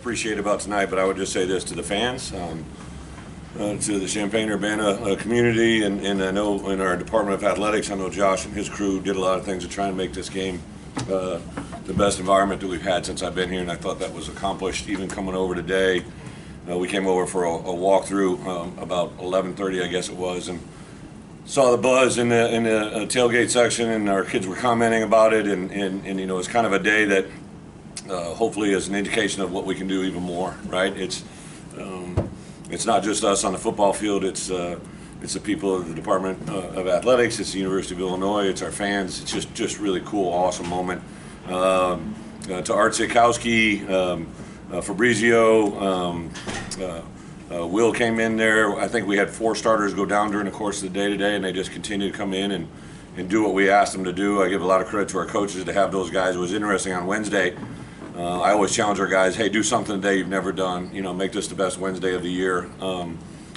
appreciate about tonight, but I would just say this to the fans, to the Champaign-Urbana community, and I know in our Department of Athletics, I know Josh and his crew did a lot of things to try and make this game the best environment that we've had since I've been here, and I thought that was accomplished. Even coming over today, we came over for a walkthrough about 11:30, I guess it was, and saw the buzz in the tailgate section, and our kids were commenting about it, and you know, it's kind of a day that hopefully is an indication of what we can do even more, right? It's not just us on the football field, it's the people of the Department of Athletics, it's the University of Illinois, it's our fans. It's just really cool, awesome moment. To Art Sikowski, Fabrizio, Will came in there. I think we had 4 starters go down during the course of the day today, and they just continue to come in and do what we asked them to do. I give a lot of credit to our coaches to have those guys. It was interesting on Wednesday. I always challenge our guys, hey, do something today you've never done. You know, make this the best Wednesday of the year.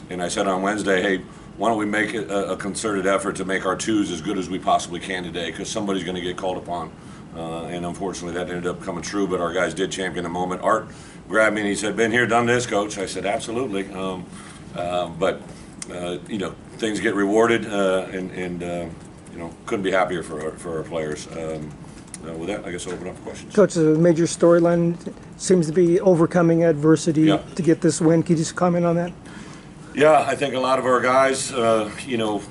And I said on Wednesday, hey, why don't we make it a concerted effort to make our 2s as good as we possibly can today, because somebody's going to get called upon. And unfortunately, that ended up coming true, but our guys did champion the moment. Art grabbed me and he said, been here, done this, Coach. I said, absolutely. But you know, things get rewarded, and you know, couldn't be happier for our players. With that, I guess I'll open up for questions. Coach, the major storyline seems to be overcoming adversity to get this win. Can you just comment on that? Yeah, I think a lot of our guys, you know,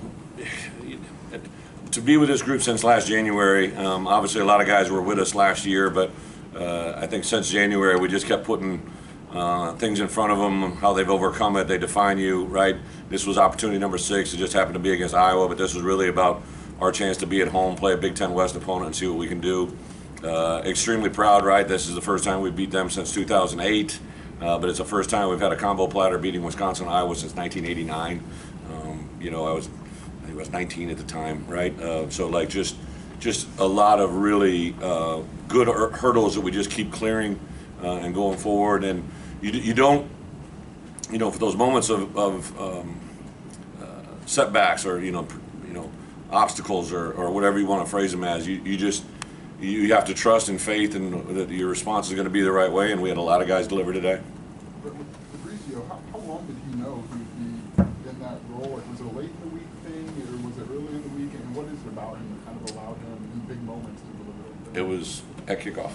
to be with this group since last January, obviously a lot of guys were with us last year, but I think since January we just kept putting things in front of them, how they've overcome it, they define you, right? This was opportunity number 6. It just happened to be against Iowa, but this was really about our chance to be at home, play a Big Ten West opponent, and see what we can do. Extremely proud, right? This is the first time we beat them since 2008, but it's the first time we've had a combo platter beating Wisconsin and Iowa since 1989. You know, I think I was 19 at the time, right? So like just a lot of really good hurdles that we just keep clearing and going forward. And you don't, you know, for those moments of setbacks or you know obstacles or whatever you want to phrase them as, you have to trust and faith and that your response is going to be the right way. And we had a lot of guys deliver today. But with Fabrizio, how long did he know he'd be in that role? Like, was it a late in the week thing, or was it early in the week? And what is it about him that kind of allowed him in big moments to deliver like that? It was at kickoff.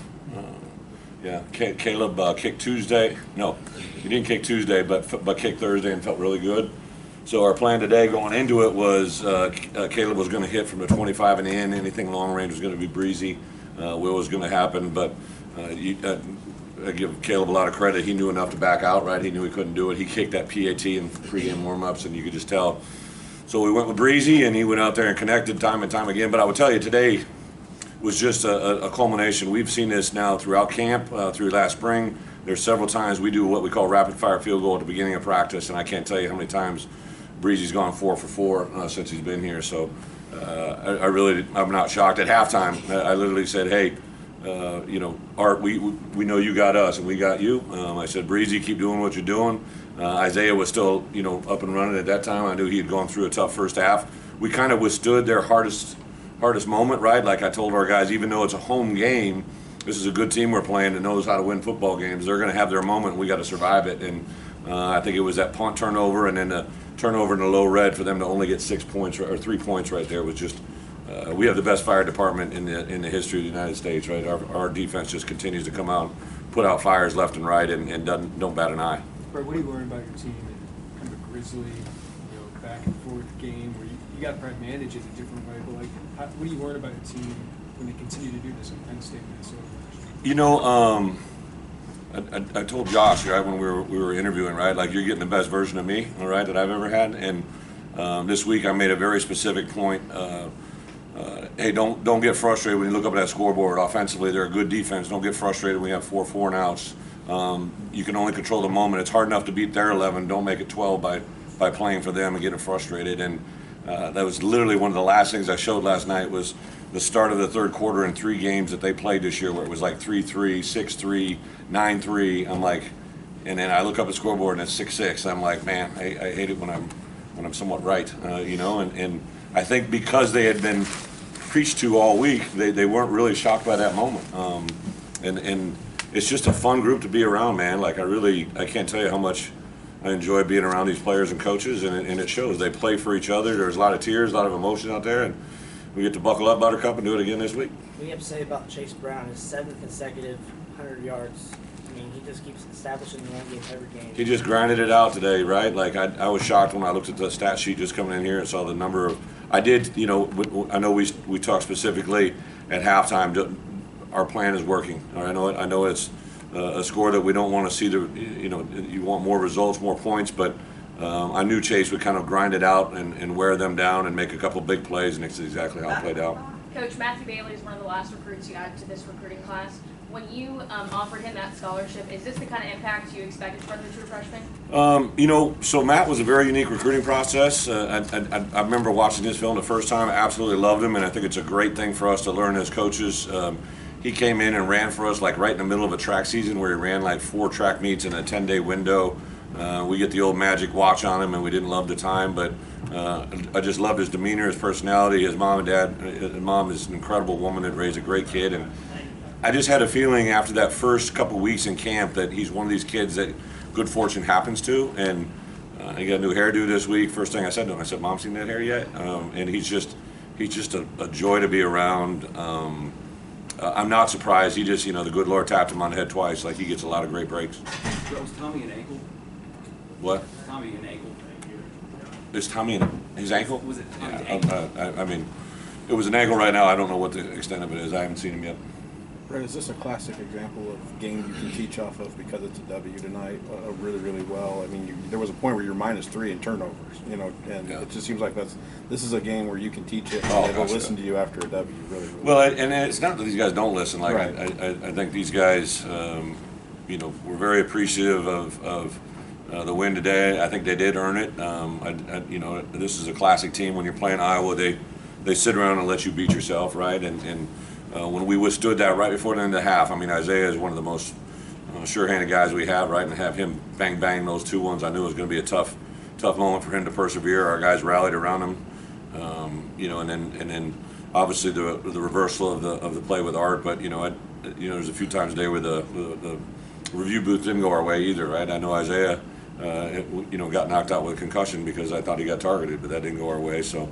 Yeah, Caleb kicked Tuesday. No, he didn't kick Tuesday, but kicked Thursday and felt really good. So our plan today going into it was Caleb was going to hit from the 25 and in. Anything long range was going to be breezy. Will was going to happen, but I give Caleb a lot of credit. He knew enough to back out, right? He knew he couldn't do it. He kicked that PAT in pregame warm-ups, and you could just tell. So we went with breezy, and he went out there and connected time and time again. But I would tell you, today was just a culmination. We've seen this now throughout camp, through last spring. There's several times we do what we call rapid-fire field goal at the beginning of practice, and I can't tell you how many times Breezy's gone 4 for 4 since he's been here. So I'm not shocked. At halftime, I literally said, hey, you know, Art, we know you got us and we got you. I said, Breezy, keep doing what you're doing. Isaiah was still, you know, up and running at that time. I knew he had gone through a tough first half. We kind of withstood their hardest moment, right? Like I told our guys, even though it's a home game, this is a good team we're playing that knows how to win football games. They're going to have their moment, and we got to survive it. And I think it was that punt turnover and then the turnover in the low red for them to only get 6 points or 3 points right there was just. We have the best fire department in the history of the United States, right? Our defense just continues to come out, put out fires left and right, and don't bat an eye. Bret, what are you worried about your team in kind of a grisly, you know, back and forth game where you got to probably manage it a different way, but like, what are you worried about your team when they continue to do this in Penn State, Minnesota? You know, I told Josh, right, when we were interviewing, right, like you're getting the best version of me, all right, that I've ever had, and this week I made a very specific point. Hey, don't get frustrated when you look up at that scoreboard. Offensively, they're a good defense. Don't get frustrated when we have 4 and outs. You can only control the moment. It's hard enough to beat their 11. Don't make it 12 by playing for them and getting frustrated. And that was literally one of the last things I showed last night was the start of the third quarter in 3 games that they played this year where it was like 3-3, 6-3, 9-3. I'm like, and then I look up at the scoreboard and it's 6-6. I'm like, man, I hate it when I'm somewhat right, you know. And I think because they had been preached to all week, they weren't really shocked by that moment. And it's just a fun group to be around, man. Like I can't tell you how much I enjoy being around these players and coaches, and it shows. They play for each other. There's a lot of tears, a lot of emotion out there, and we get to buckle up, Buttercup, and do it again this week. What do you have to say about Chase Brown, his 7th consecutive 100 yards? I mean, he just keeps establishing the run game every game. He just grinded it out today, right? Like I was shocked when I looked at the stat sheet just coming in here and saw the number of. I did, you know. I know we talked specifically at halftime. Our plan is working. I know it's a score that we don't want to see. You want more results, more points, but I knew Chase would kind of grind it out and wear them down and make a couple big plays, and it's exactly how it played out. Coach, Matthew Bailey is one of the last recruits you added to this recruiting class. When you offered him that scholarship, is this the kind of impact you expected from the true freshman? So Matt was a very unique recruiting process. I remember watching his film the first time. I absolutely loved him, and I think it's a great thing for us to learn as coaches. He came in and ran for us like right in the middle of a track season where he ran like 4 track meets in a 10-day window. We get the old magic watch on him, and we didn't love the time, but I just loved his demeanor, his personality, his mom and dad. His mom is an incredible woman that raised a great kid, and I just had a feeling after that first couple weeks in camp that he's one of these kids that good fortune happens to, and he got a new hairdo this week. First thing I said to him, I said, "Mom, seen that hair yet?" And he's just a joy to be around. I'm not surprised. He just, the good Lord tapped him on the head twice. Like, he gets a lot of great breaks. Was Tommy an ankle? What? Tommy an ankle? Is Tommy his ankle? Was it Tommy's Yeah, ankle? I mean, it was an ankle right now. I don't know what the extent of it is. I haven't seen him yet. Brett, is this a classic example of game you can teach off of because it's a W tonight really, really well? I mean, there was a point where you're -3 in turnovers, and Yeah. it just seems like this is a game where you can teach it Oh, and they'll gosh, listen yeah. to you after a W, really, really. Well, and it's not that these guys don't listen. Like, Right. I think these guys, we're very appreciative of the win today. I think they did earn it. This is a classic team. When you're playing Iowa, they sit around and let you beat yourself, right? And when we withstood that right before the end of the half, I mean, Isaiah is one of the most sure-handed guys we have, right? And have him bang those 2 ones, I knew it was going to be a tough moment for him to persevere. Our guys rallied around him, and then obviously the reversal of the play with Art. But there's a few times today where the review booth didn't go our way either, right? I know Isaiah, got knocked out with a concussion because I thought he got targeted, but that didn't go our way. So.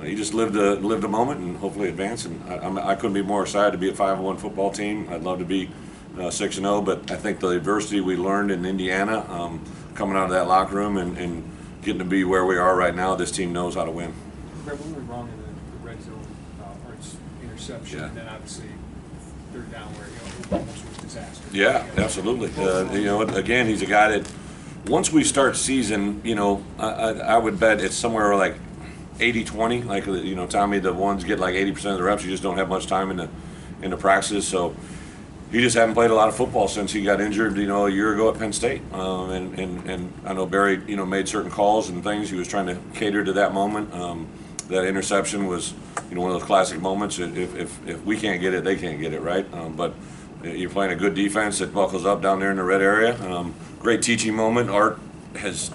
He just lived a moment and hopefully advanced. And I couldn't be more excited to be a 5-1 football team. I'd love to be 6-0, but I think the adversity we learned in Indiana, coming out of that locker room and getting to be where we are right now, this team knows how to win. Brett, when we were wrong in the red zone, Art's interception, Yeah. and then obviously 3rd down where it almost was disaster. Yeah, absolutely. Again, he's a guy that once we start season, I would bet it's somewhere like 80-20, like Tommy, the ones get like 80% of the reps. You just don't have much time in the practices, so he just hadn't played a lot of football since he got injured, a year ago at Penn State. And I know Barry, made certain calls and things. He was trying to cater to that moment. That interception was, one of those classic moments. If we can't get it, they can't get it, right? But you're playing a good defense that buckles up down there in the red area. Great teaching moment. Art has,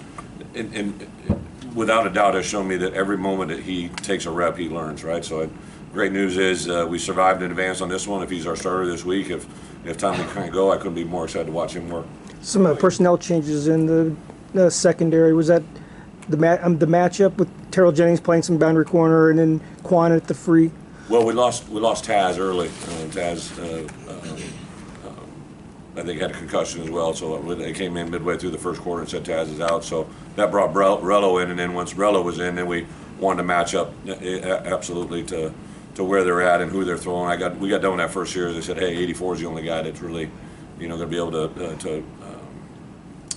without a doubt, has shown me that every moment that he takes a rep, he learns, right? So great news is we survived in advance on this one. If he's our starter this week, if Tommy can't go, I couldn't be more excited to watch him work. Some personnel changes in the secondary. Was that the matchup with Terrell Jennings playing some boundary corner and then Quan at the free? Well, we lost Taz early. Taz, I think, had a concussion as well, so they came in midway through the first quarter and said Taz is out. So that brought Rello in, and then once Rello was in, then we wanted to match up absolutely to where they're at and who they're throwing. We got done with that first year. They said, hey, 84 is the only guy that's really, going to be able to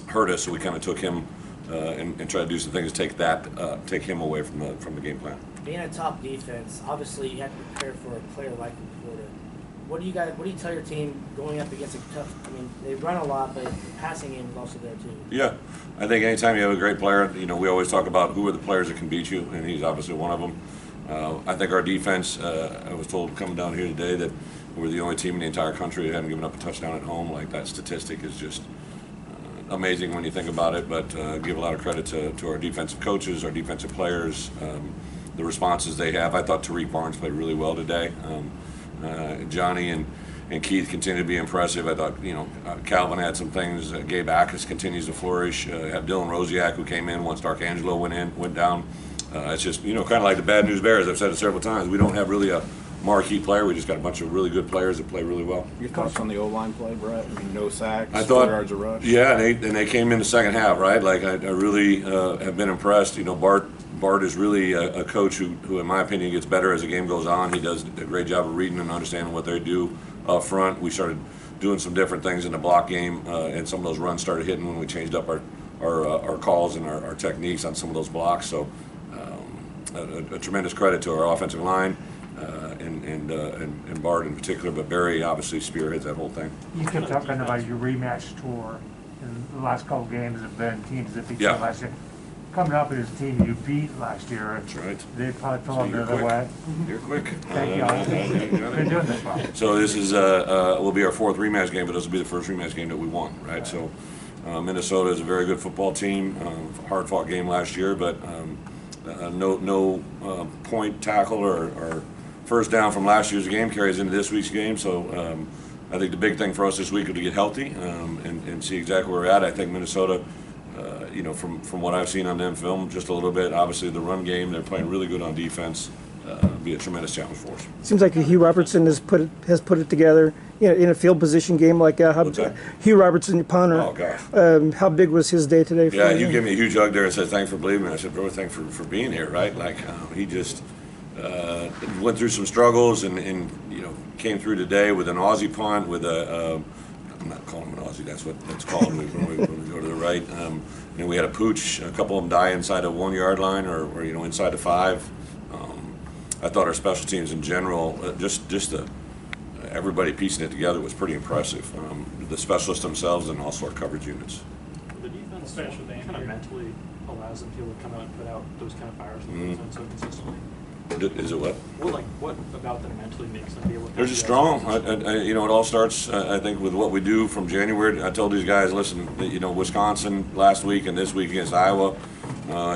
hurt us. So we kind of took him and tried to do some things to take him away from the game plan. Being a top defense, obviously you have to prepare for a player like Florida. What do you tell your team going up against a tough? I mean, they run a lot, but the passing game is also there too. Yeah, I think anytime you have a great player, we always talk about who are the players that can beat you, and he's obviously one of them. I think our defense, I was told coming down here today that we're the only team in the entire country that haven't given up a touchdown at home. Like, that statistic is just amazing when you think about it, but give a lot of credit to our defensive coaches, our defensive players, the responses they have. I thought Tariq Barnes played really well today. Johnny and and Keith continued to be impressive. I thought, Calvin had some things. Gabe Ackus continues to flourish. Have Dylan Rosiak, who came in once Darkangelo went down. It's just, kind of like the Bad News Bears. I've said it several times. We don't have really a marquee player. We just got a bunch of really good players that play really well. Your thoughts on the O-line play, Brett? I mean, no sacks, I thought, 4 yards of rush. Yeah, and they came in the second half, right? Like, I really have been impressed. Bart is really a coach who, in my opinion, gets better as the game goes on. He does a great job of reading and understanding what they do up front. We started doing some different things in the block game, and some of those runs started hitting when we changed up our calls and our techniques on some of those blocks. So a tremendous credit to our offensive line and Bart in particular, but Barry obviously spearheads that whole thing. You kept talking about your rematch tour, and the last couple games have been teams that beat you Yeah. last year. Coming up against a team you beat last year, That's right. they probably fell So under you're the quick. way. You're quick. Thank you. Been doing this well. So this is will be our 4th rematch game, but this will be the first rematch game that we won, right? So Minnesota is a very good football team. Hard fought game last year, but no point tackle or first down from last year's game carries into this week's game. So I think the big thing for us this week is to get healthy and see exactly where we're at. I think Minnesota, from what I've seen on them film, just a little bit. Obviously, the run game, they're playing really good on defense. Be a tremendous challenge for us. Seems like Hugh Robertson has put it together. In a field position game like What's that? Hugh Robertson, your punter. Oh gosh. How big was his day today? For Yeah, you you gave me a huge hug there and said thanks for believing me. I said, bro, thanks for being here, right? Like he just went through some struggles and came through today with an Aussie punt with I'm not calling him an Aussie. That's what that's called when we go to the right. And we had a pooch. A couple of them die inside the 1 yard line or inside the 5. I thought our special teams in general, everybody piecing it together was pretty impressive. The specialists themselves and also our coverage units. The defense kind of mentally allows them to be able to come out and put out those kind of fires in the zone so consistently. Is it what? Well, what about them mentally makes them be able to? They're just strong. It all starts, I think, with what we do from January. I told these guys, listen, Wisconsin last week and this week against Iowa,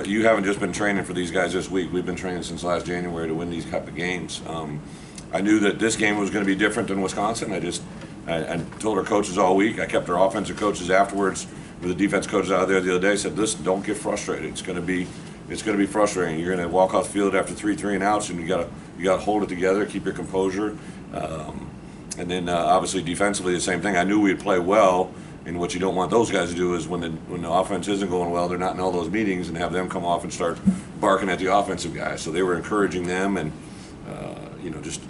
you haven't just been training for these guys this week. We've been training since last January to win these type of games. I knew that this game was going to be different than Wisconsin. I told our coaches all week. I kept our offensive coaches afterwards with the defense coaches out there the other day. Said, listen, don't get frustrated. It's going to be frustrating. You're going to walk off the field after 3 and outs, and you got to hold it together, keep your composure, and then obviously defensively the same thing. I knew we'd play well, and what you don't want those guys to do is when the offense isn't going well, they're not in all those meetings, and have them come off and start barking at the offensive guys. So they were encouraging them, and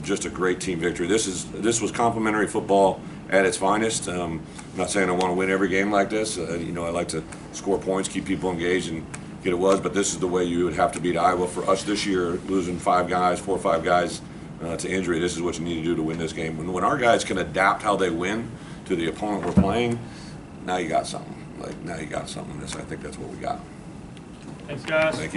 just a great team victory. This was complimentary football at its finest. I'm not saying I want to win every game like this. I like to score points, keep people engaged, and get it was. But this is the way you would have to beat Iowa for us this year, losing 4 or 5 guys to injury. This is what you need to do to win this game. When our guys can adapt how they win to the opponent we're playing, now you got something. I think that's what we got. Thanks, guys. Thank you.